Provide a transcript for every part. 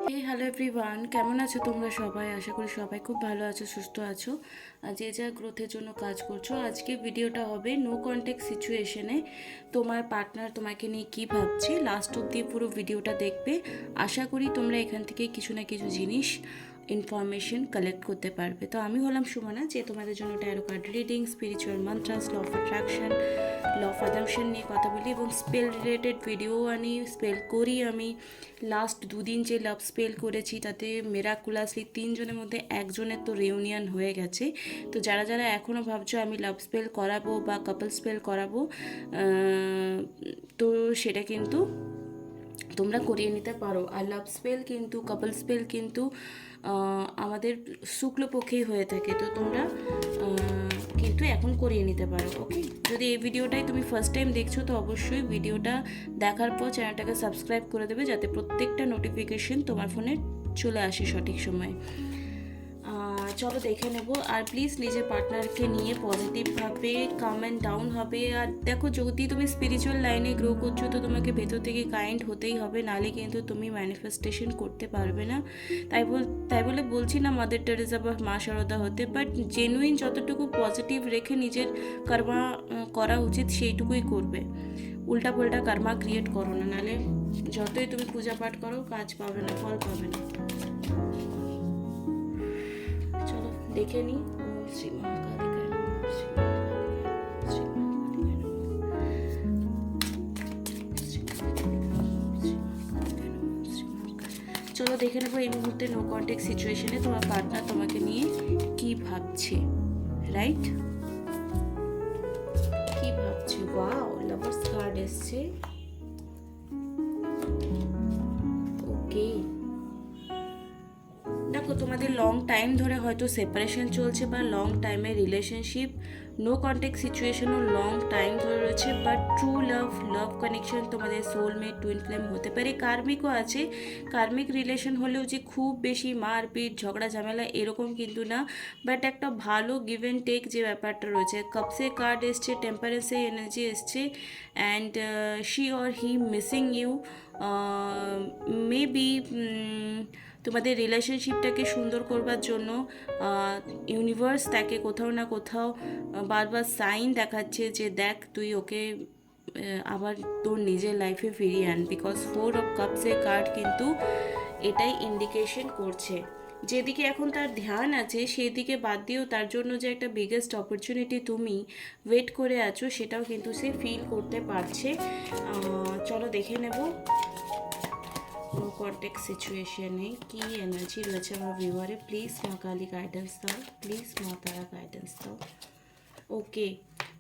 Hello everyone, কেমন আছো তোমরা সবাই? আশা করি সবাই খুব ভালো আছো, সুস্থ আছো, আর যে যা গ্রোথের জন্য কাজ করছো। আজকে ভিডিওটা হবে নো কন্ট্যাক্ট সিচুয়েশনে তোমার পার্টনার তোমাকে নিয়ে কী ভাবছে। লাস্ট অবধি পুরো ভিডিওটা দেখবে। আশা করি তোমরা এখান থেকে কিছু না কিছু জিনিস ইনফরমেশন কালেক্ট করতে পারবে। তো আমি হলাম সুমনা, যে তোমাদের জন্য tarot card reading, spiritual mantras, law of attraction, law of assumption নিয়ে কথা বলি এবং স্পেল রিলেটেড ভিডিও আনি, স্পেল করি। আমি লাস্ট দুদিন যে লাভ স্পেল করেছি তাতে মেরাকুলাসলি 3 জনের মধ্যে একজনের তো রিউনিয়ন হয়ে গেছে। তো যারা যারা এখনও ভাবছো আমি লাভ স্পেল করাবো বা কাপল স্পেল করাবো, তো সেটা কিন্তু তোমরা করিয়ে নিতে পারো। আর লাভ স্পেল কিন্তু, কাপল স্পেল কিন্তু আমাদের শুক্লপক্ষেই হয়ে থাকে। তো তোমরা কিন্তু এখন করিয়ে নিতে পারো। ওকে, যদি এই ভিডিওটাই তুমি ফার্স্ট টাইম দেখছো তো অবশ্যই ভিডিওটা দেখার পর চ্যানেলটাকে সাবস্ক্রাইব করে দেবে, যাতে প্রত্যেকটা নোটিফিকেশন তোমার ফোনে চলে আসে সঠিক সময়ে। চলো দেখে নেব। আর প্লিজ নিজের পার্টনারকে নিয়ে পজিটিভভাবে কমেন্ট ডাউন হবে। আর দেখো, যদি তুমি স্পিরিচুয়াল লাইনে গ্রো করছো তো তোমাকে ভেতর থেকে কাইন্ড হতেই হবে, নাহলে কিন্তু তুমি ম্যানিফেস্টেশন করতে পারবে না। তাই বলে বলছি না মাদার টেরেসা বা মা শারদা হতে, বাট জেনুইন যতটুকু পজিটিভ রেখে নিজের কর্মা করা উচিত সেইটুকুই করবে। উল্টা পাল্টা কর্মা ক্রিয়েট করো না, নাহলে যতই তুমি পূজা পাঠ করো কাজ পাবে না, ফল পাবে না। চলো দেখে নিই। শ্রী মহাকালিকায় নমঃ, শ্রী মহাকালিকায় নমঃ, শ্রী মহাকালিকায় নমঃ। চলো দেখে নেবো এই মুহূর্তে নো কন্ট্যাক্ট সিচুয়েশনে তোমার পার্টনার তোমাকে নিয়ে কি ভাবছে। রাইট, কি ভাবছে? ওয়াও, লাভার্স কার্ড এসছে। ওকে, দেখো তোমাদের লং টাইম ধরে হয়তো সেপারেশন চলছে বা লং টাইমের রিলেশনশিপ, নো কন্ট্যাক্ট সিচুয়েশনও লং টাইম ধরে রয়েছে, বাট ট্রু লাভ কানেকশন তোমাদের সোলমেট, টুইন ফ্লেম হতে পারে। কার্মিকও আছে। কার্মিক রিলেশন হলেও যে খুব বেশি মারপিট, ঝগড়া ঝামেলা এরকম কিন্তু না, বাট একটা ভালো গিভ অ্যান্ড টেক যে ব্যাপারটা রয়েছে। কাপসে কার্ড এসছে, টেম্পারেন্সে এনার্জি এসছে, and she or he missing you. Maybe তোমাদের রিলেশনশিপটাকে সুন্দর করবার জন্য ইউনিভার্স তাকে কোথাও না কোথাও বারবার সাইন দেখাচ্ছে যে দেখ তুই ওকে আবার তোর নিজের লাইফে ফিরিয়ে আন। বিকজ 4 অফ কাপসের কার্ড কিন্তু এটাই ইন্ডিকেশন করছে। যেদিকে এখন তার ধ্যান আছে সেই দিকে বাদ দিয়েও তার জন্য যে একটা বিগেস্ট অপরচুনিটি তুমি ওয়েট করে আছো সেটাও কিন্তু সে ফিল করতে পারছে। চলো দেখে নেব নো কন্ট্যাক্ট সিচুয়েশনে কি এনার্জি রয়েছে আমার ভিউয়ারে। প্লিজ মা কালী গাইডেন্স দাও, প্লিজ মা তারা গাইডেন্স দাও। ওকে,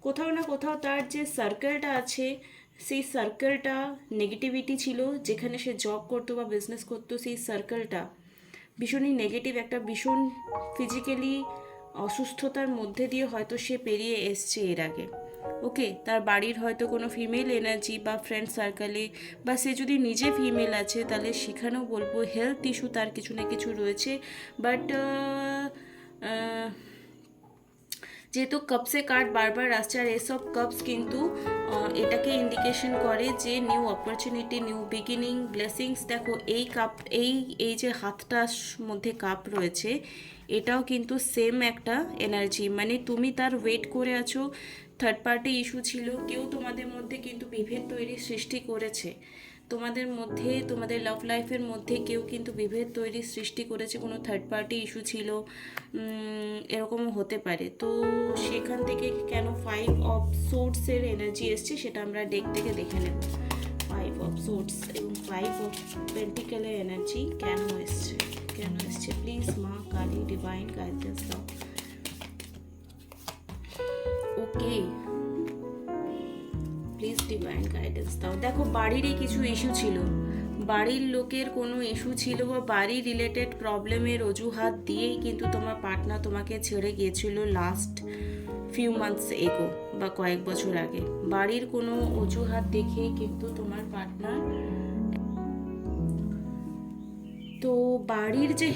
কোথাও না কোথাও তার যে সার্কেলটা আছে সেই সার্কেলটা নেগেটিভিটি ছিল। যেখানে সে জব করতো বা বিজনেস করতো সেই সার্কেলটা ভীষণই নেগেটিভ, একটা ভীষণ ফিজিক্যালি অসুস্থতার মধ্যে দিয়ে হয়তো সে পেরিয়ে এসছে এর আগে। ওকে, তার বাড়ির হয়তো কোনো ফিমেল এনার্জি বা ফ্রেন্ড সার্কেলে, বা সে যদি নিজে ফিমেল আছে তাহলে সেখানেও বলবো হেলথ ইস্যু তার কিছু না কিছু রয়েছে। বাট যেহেতু কাপসে কার্ড বারবার আসছে, আর এসব কাপস কিন্তু এটাকে ইন্ডিকেশন করে যে new opportunity, new beginning, blessings. দেখো এই কাপ, এই যে হাতটার মধ্যে কাপ রয়েছে এটাও কিন্তু সেম একটা এনার্জি। মানে তুমি তার ওয়েট করে আছো, থার্ড পার্টি ইস্যু ছিল, কেউ তোমাদের মধ্যে কিন্তু বিভেদ তৈরির সৃষ্টি করেছে। তোমাদের মধ্যে, তোমাদের লাভ লাইফের মধ্যে কেউ কিন্তু বিভেদ তৈরির সৃষ্টি করেছে, কোনো থার্ড পার্টি ইস্যু ছিল, এরকমও হতে পারে। তো সেখান থেকে কেন 5 অফ সোর্সের এনার্জি এসছে সেটা আমরা ডেক থেকে দেখে নেব। 5 অফ সোর্স এবং 5 অফ পেন্টিকেলের এনার্জি কেন এসছে, কেন এসছে? প্লিজ মা কালী ডিভাইন গাইডেন্স দাও। ওকে, প্লিজ ডিভাইন গাইডেন্স দাও। দেখো বাড়িরই কিছু ইস্যু ছিল, বাড়ির লোকের কোনো ইস্যু ছিল বা বাড়ি রিলেটেড প্রবলেমের অজুহাত দিয়েই কিন্তু তোমার পার্টনার তোমাকে ছেড়ে গিয়েছিল লাস্ট ফিউ মান্থস এগো বা কয়েক বছর আগে। বাড়ির কোনো অজুহাত দেখেই কিন্তু তোমার পার্টনার, তো বাড়ির যে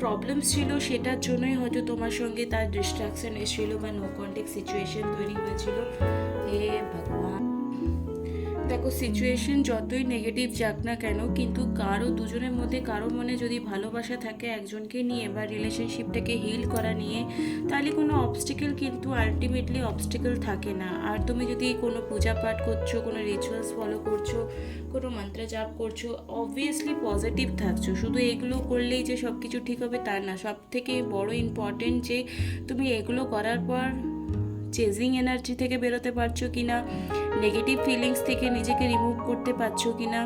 প্রবলেমস ছিল সেটার জন্যই হয়তো তোমার সঙ্গে তার ডিস্ট্রাকশন এসেছিলো বা নো কন্ট্যাক্ট সিচুয়েশন তৈরি হয়েছিল। হে ভগবান, দেখো, সিচুয়েশন যতই নেগেটিভ যাক না কেন, কিন্তু কারো দুজনের মধ্যে কারো মনে যদি ভালোবাসা থাকে একজনকে নিয়ে বা রিলেশনশিপটাকে হিল করা নিয়ে, তাহলে কোনো অবস্টিকেল কিন্তু আলটিমেটলি অবস্টিকেল থাকে না। আর তুমি যদি কোনো পূজা পাঠ করছো, কোনো রিচুয়ালস ফলো করছো, কোনো মন্ত্র জাপ করছো, অবভিয়াসলি পজিটিভ থাকছো। শুধু এগুলো করলেই যে সব কিছু ঠিক হবে তা না। সব থেকে বড় ইম্পর্টেন্ট যে তুমি এগুলো করার পর চেজিং এনার্জি থেকে বেরোতে পারছো কি না, নেগেটিভ ফিলিংস থেকে নিজেকে রিমুভ করতে পারছো কি না,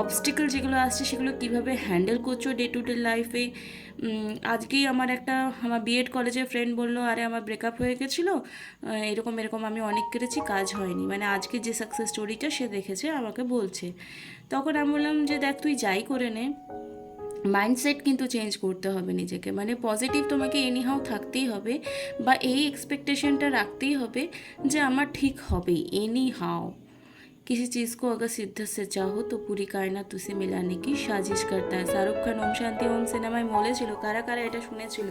অবস্টিকেল যেগুলো আসছে সেগুলো কীভাবে হ্যান্ডেল করছো ডে টু ডে লাইফে। আজকেই আমার বিএড কলেজের ফ্রেন্ড বললো, আরে আমার ব্রেকআপ হয়ে গেছিলো, এরকম এরকম আমি অনেক করেছি, কাজ হয়নি। মানে আজকে যে সাকসেস স্টোরিটা সে দেখেছে আমাকে বলছে। তখন আমি বললাম যে দেখ, তুই যাই করে নে, মাইন্ডসেট কিন্তু চেঞ্জ করতে হবে নিজেকে। মানে পজিটিভ তোমাকে এনিহাও থাকতেই হবে, বা এই এক্সপেকটেশনটা রাখতেই হবে যে আমার ঠিক হবেই এনি हाउ। किसी चीज़ को अगर शिद्दत से चाहो तो पूरी कायनात उसे मिलाने की साजिश करता है। শাহরুখ খান ওম শান্তি ওম সিনেমায় বলেছিল। কারা কারা এটা শুনেছিল,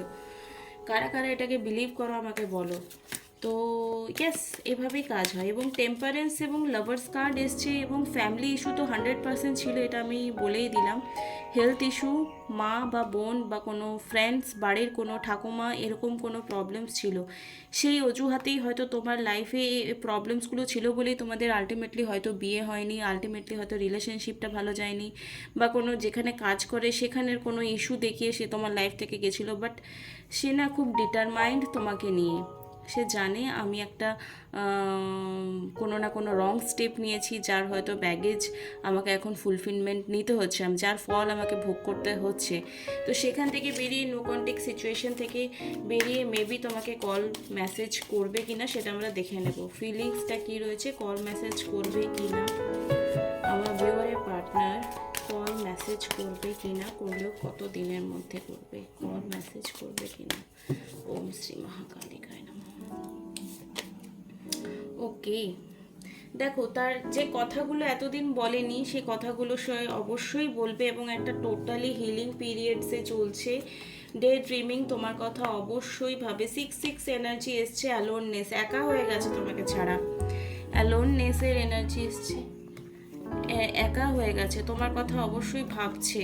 কারা কারা এটাকে বিলিভ করো আমাকে বলো। তো ইয়েস, এভাবেই কাজ হয়। এবং টেম্পারেন্স এবং লাভার্স কার্ড এসছে, এবং ফ্যামিলি ইস্যু তো 100% ছিল, এটা আমি বলেই দিলাম। হেলথ ইস্যু, মা বা বোন বা কোনো ফ্রেন্ডস, বাড়ির কোনো ঠাকুমা, এরকম কোনো প্রবলেমস ছিল, সেই অজুহাতেই হয়তো তোমার লাইফে এই প্রবলেমসগুলো ছিল বলেই তোমাদের আলটিমেটলি হয়তো বিয়ে হয়নি, আলটিমেটলি হয়তো রিলেশনশিপটা ভালো যায়নি, বা কোনো যেখানে কাজ করে সেখানের কোনো ইস্যু দেখিয়ে সে তোমার লাইফ থেকে গেছিলো। বাট সে না খুব ডিটারমাইন্ড তোমাকে নিয়ে। সে জানে আমি একটা কোনো না কোনো রং স্টেপ নিয়েছি, যার হয়তো ব্যাগেজ আমাকে এখন ফুলফিলমেন্ট নিতে হচ্ছে, যার ফল আমাকে ভোগ করতে হচ্ছে। তো সেখান থেকে বেরিয়ে, নো কন্ট্যাক্ট সিচুয়েশন থেকে বেরিয়ে মেবি তোমাকে কল মেসেজ করবে কি না সেটা আমরা দেখে নেব। ফিলিংসটা কী রয়েছে, কল মেসেজ করবে কি না আমার ভিউয়ারের পার্টনার, কল মেসেজ করবে কি না, করলেও কত দিনের মধ্যে করবে, কল মেসেজ করবে কি না। ওম শ্রী মহাকালিকায় নমঃ। ওকে, দেখো, তার যে কথাগুলো এতদিন বলেনি সে কথাগুলো সে অবশ্যই বলবে, এবং একটা টোটালি হিলিং পিরিয়ডসে চলছে। ডে ড্রিমিং তোমার কথা অবশ্যই ভাবে। 6 এনার্জি এসছে, অ্যালোননেস, একা হয়ে গেছে তোমাকে ছাড়া, অ্যালোননেসের এনার্জি এসছে, একা হয়ে গেছে, তোমার কথা অবশ্যই ভাবছে।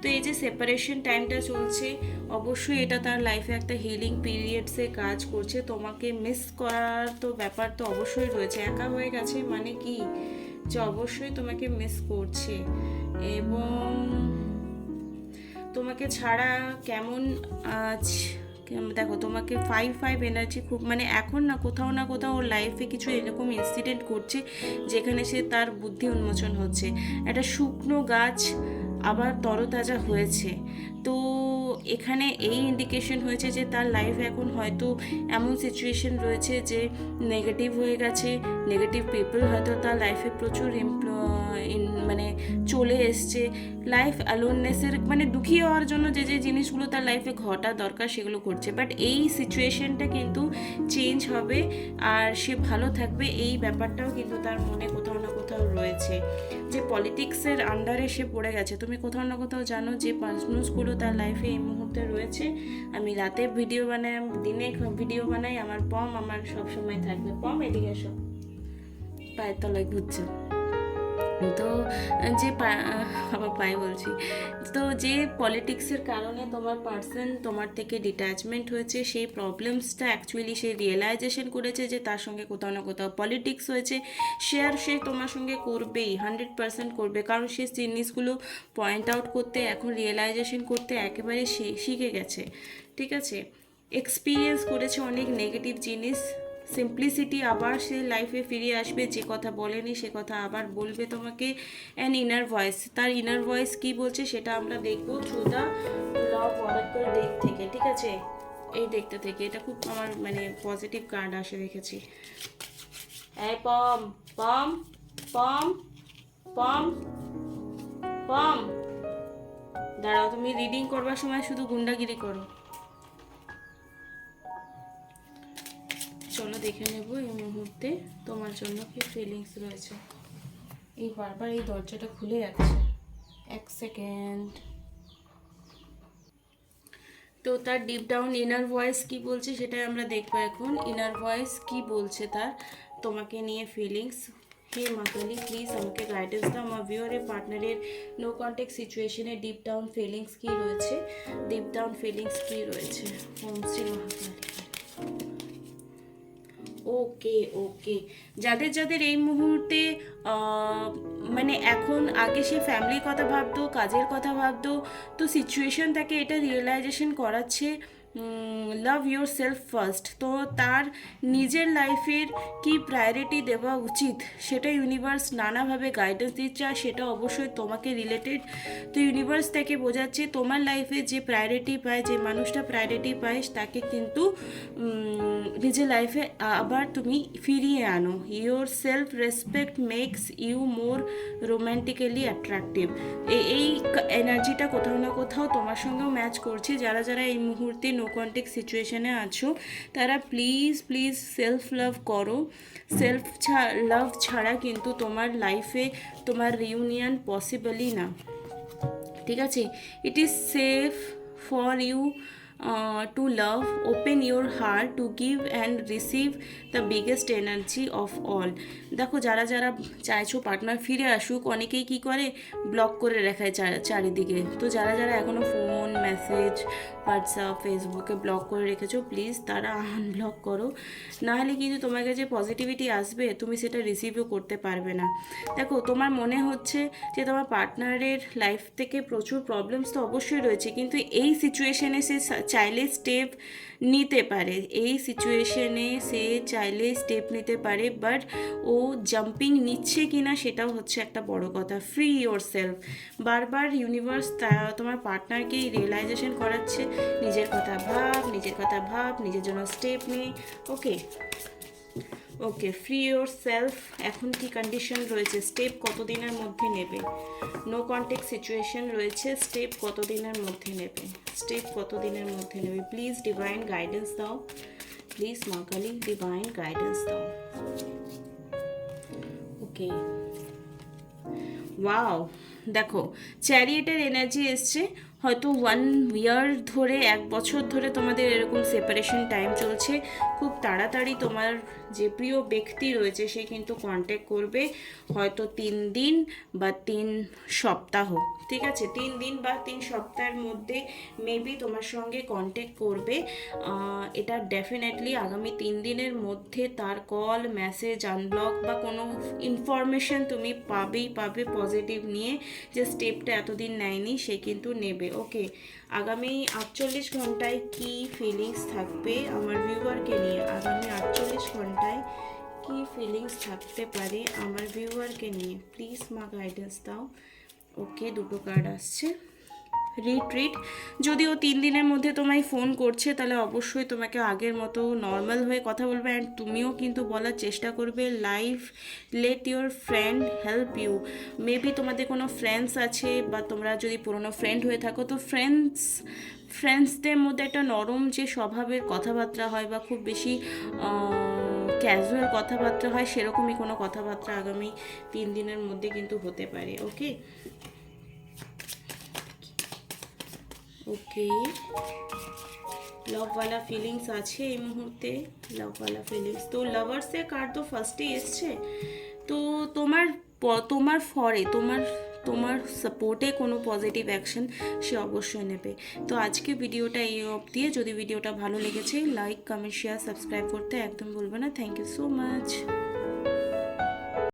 তো এই যে সেপারেশন টাইমটা চলছে, অবশ্যই এটা তার লাইফে একটা হিলিং পিরিয়ডসে কাজ করছে। তোমাকে মিস করার তো ব্যাপার তো অবশ্যই রয়েছে। একা হয়ে গেছে মানে কি, যে অবশ্যই তোমাকে মিস করছে, এবং তোমাকে ছাড়া কেমন আজ। দেখো, তোমাকে 5 এনার্জি খুব, মানে এখন না কোথাও ওর লাইফে কিছু এরকম ইনসিডেন্ট করছে যেখানে সে তার বুদ্ধি উন্মোচন হচ্ছে। একটা শুকনো গাছ আবার তরতাজা হয়েছে। তো এখানে এই ইন্ডিকেশন হয়েছে যে তার লাইফে এখন হয়তো এমন সিচুয়েশন রয়েছে যে নেগেটিভ হয়ে গেছে, নেগেটিভ পিপল হয়তো তার লাইফে প্রচুর মানে চলে এসছে। লাইফ অ্যালোননেসের মানে দুঃখী হওয়ার জন্য যে যে জিনিসগুলো তার লাইফে ঘটা দরকার সেগুলো করছে। বাট এই সিচুয়েশনটা কিন্তু চেঞ্জ হবে, আর সে ভালো থাকবে, এই ব্যাপারটাও কিন্তু তার মনে কোথাও না কোথাও রয়েছে। যে পলিটিক্সের আন্ডারে সে পড়ে গেছে, তুমি কোথাও না কোথাও জানো যে নিউজগুলো তার লাইফে এই মুহূর্তে রয়েছে। আমি রাতে ভিডিও বানাই, দিনে ভিডিও বানাই, আমার পম আমার সবসময় থাকবে। পম এদিকে এসো, পায়ের তলায় ঘুরছে। তো যে আবার পায়ে বলছি, তো যে পলিটিক্সের কারণে তোমার পার্সন তোমার থেকে ডিট্যাচমেন্ট হয়েছে, সেই প্রবলেমসটা অ্যাকচুয়ালি সে রিয়েলাইজেশন করেছে যে তার সঙ্গে কোথাও না কোথাও পলিটিক্স হয়েছে। সে তোমার সঙ্গে করবেই, 100% করবে, কারণ সে জিনিসগুলো পয়েন্ট আউট করতে, এখন রিয়েলাইজেশন করতে একেবারে শিখে গেছে। ঠিক আছে, এক্সপিরিয়েন্স করেছে অনেক নেগেটিভ জিনিস। সিম্পলিসিটি, আবার সে লাইফে ফিরে আসবে, যে কথা বলেনি সে কথা আবার বলবে তোমাকে। অ্যান্ড ইনার ভয়েস, তার ইনার ভয়েস কি বলছে সেটা আমরা দেখবো through the love oracle deck থেকে। ঠিক আছে, এই দেখতে থেকে এটা খুব আমার মানে পজিটিভ কার্ড আসে দেখেছি। এই পম পম পম পম পম, দাঁড়াও, তুমি রিডিং করবার সময় শুধু গুন্ডাগিরি করো। চলো দেখে নেব এই মুহূর্তে তোমার জন্য কি ফিলিংস রয়েছে। এই বারবার এই দরজাটা খুলে যাচ্ছে, 1 সেকেন্ড। তো তার ডিপ ডাউন ইনার ভয়েস কি বলছে সেটাই আমরা দেখবো এখন। ইনার ভয়েস কি বলছে তার তোমাকে নিয়ে ফিলিংস। ওকে মা কালী প্লিজ আমাকে গাইডেন্স দাও। আমার ভিউয়ারের পার্টনারের নো কন্ট্যাক্ট সিচুয়েশনে ডিপ ডাউন ফিলিংস কী রয়েছে, ডিপ ডাউন ফিলিংস কী রয়েছে। ওম শ্রী মহাকালী। ওকে ওকে, যাদের যাদের এই মুহূর্তে মানে এখন, আগে সে ফ্যামিলির কথা ভাবতো, কাজের কথা ভাবতো, তো সিচুয়েশন তাকে এটা রিয়েলাইজেশন করাচ্ছে লাভ ইয়োর সেলফ ফার্স্ট। তো তার নিজের লাইফের কি প্রায়োরিটি দেওয়া উচিত সেটা ইউনিভার্স নানাভাবে গাইডেন্স দিচ্ছে, আর সেটা অবশ্যই তোমাকে রিলেটেড। তো ইউনিভার্স থেকে বোঝাচ্ছে তোমার লাইফে যে প্রায়োরিটি পায়, যে মানুষটা প্রায়োরিটি পায়, তাকে কিন্তু নিজের লাইফে আবার তুমি ফিরিয়ে আনো। Your self respect makes you more romantically attractive. এই এনার্জিটা কোথাও না কোথাও তোমার সঙ্গেও ম্যাচ করছে। যারা যারা এই মুহূর্তে নো কন্ট্যাক্ট সিচুয়েশনে আছো তারা প্লিজ প্লিজ সেলফ লাভ করো। সেলফ লাভ ছাড়া কিন্তু তোমার লাইফে তোমার রিউনিয়ন পসিবলই না, ঠিক আছে? It is safe for you to love, open your heart to give and receive the biggest energy of all. দেখো যারা যারা চাইছো পার্টনার ফিরে আসুক, অনেকেই কি করে ব্লক করে রাখায় চারিদিকে। তো যারা যারা এখনও ফোন মেসেজ হোয়াটসঅ্যাপ ফেসবুকে ব্লক করে রেখেছো, প্লিজ তারা আনব্লক করো, নাহলে কিন্তু তোমার কাছে পজিটিভিটি আসবে, তুমি সেটা রিসিভও করতে পারবে না। দেখো তোমার মনে হচ্ছে যে তোমার পার্টনারের লাইফ থেকে প্রচুর প্রবলেমস তো অবশ্যই রয়েছে, কিন্তু এই সিচুয়েশনে সে চাইলে স্টেপ নিতে পারে, এই সিচুয়েশনে সে চাইলে স্টেপ নিতে পারে, বাট ও জাম্পিং নিচ্ছে কিনা সেটাও হচ্ছে একটা বড় কথা। ফ্রি ইয়োর সেলফ, বারবার ইউনিভার্স তোমার পার্টনারকেই রিয়েলাইজেশন করাচ্ছে নিজের কথা ভাব, নিজের কথা ভাব, নিজের জন্য স্টেপ নে। ওকে ওকে, ফ্রি ইয়োর সেলফ। এখন কি কন্ডিশন রয়েছে, স্টেপ কতদিনের মধ্যে নেবে? নো কন্ট্যাক্ট সিচুয়েশন রয়েছে, স্টেপ কতদিনের মধ্যে নেবে, স্টেপ কতদিনের মধ্যে নেবে? প্লিজ ডিভাইন গাইডেন্স দাও, প্লিজ মা কালী ডিভাইন গাইডেন্স দাও। ওকে ওয়াও, দেখো চ্যারিয়েটের এনার্জি এসছে। হয়তো 1 ইয়ার ধরে, 1 বছর ধরে তোমাদের এরকম সেপারেশন টাইম চলছে। খুব তাড়াতাড়ি তোমার যে প্রিয় ব্যক্তি রয়েছে সে কিন্তু কন্ট্যাক্ট করবে, হয়তো 3 দিন বা 3 সপ্তাহ, ঠিক আছে? 3 দিন বা 3 সপ্তাহের মধ্যে মেবি তোমার সঙ্গে কন্ট্যাক্ট করবে। এটা ডেফিনেটলি আগামী 3 দিনের মধ্যে তার কল মেসেজ আনব্লক বা কোনো ইনফরমেশন তুমি পাবে পজিটিভ নিয়ে, যে স্টেপটা এতদিন নেয়নি সে কিন্তু নেবে। ওকে, আগামী 48 ঘন্টায় কি ফিলিংস থাকবে আমার ভিউয়ারকে নিয়ে? আগামী 48 ঘন্টায় কি ফিলিংস থাকতে পারে আমার ভিউয়ারকে নিয়ে? প্লিজ মা গাইডেন্স দাও। ওকে, 2টো কার্ড আসছে। রিট্রিট, যদিও 3 দিনের মধ্যে তোমায় ফোন করছে তাহলে অবশ্যই তোমাকে আগের মতো নর্মাল হয়ে কথা বলবে, অ্যান্ড তুমিও কিন্তু বলার চেষ্টা করবে life let your friend help you. Maybe তোমাদের কোনো ফ্রেন্ডস আছে, বা তোমরা যদি পুরনো ফ্রেন্ড হয়ে থাকো তো ফ্রেন্ডসদের মধ্যে একটা নরম যে স্বভাবের কথাবার্তা হয় বা খুব বেশি ক্যাজুয়াল কথাবার্তা হয়, সেরকমই কোনো কথাবার্তা আগামী 3 দিনের মধ্যে কিন্তু হতে পারে। ওকে ওকে, লাভওয়ালা ফিলিংস আছে এই মুহূর্তে, লাভওয়ালা ফিলিংস। তো লাভার্সের কার্ড তো ফার্স্টেই এসছে, তো তোমার ফরে তোমার সাপোর্টে কোনো পজিটিভ অ্যাকশন সে অবশ্যই নেবে। তো আজকে ভিডিওটা এই অবধি। যদি ভিডিওটা ভালো লেগেছে লাইক কমেন্ট শেয়ার সাবস্ক্রাইব করতে একদম ভুলবে না। Thank you so much.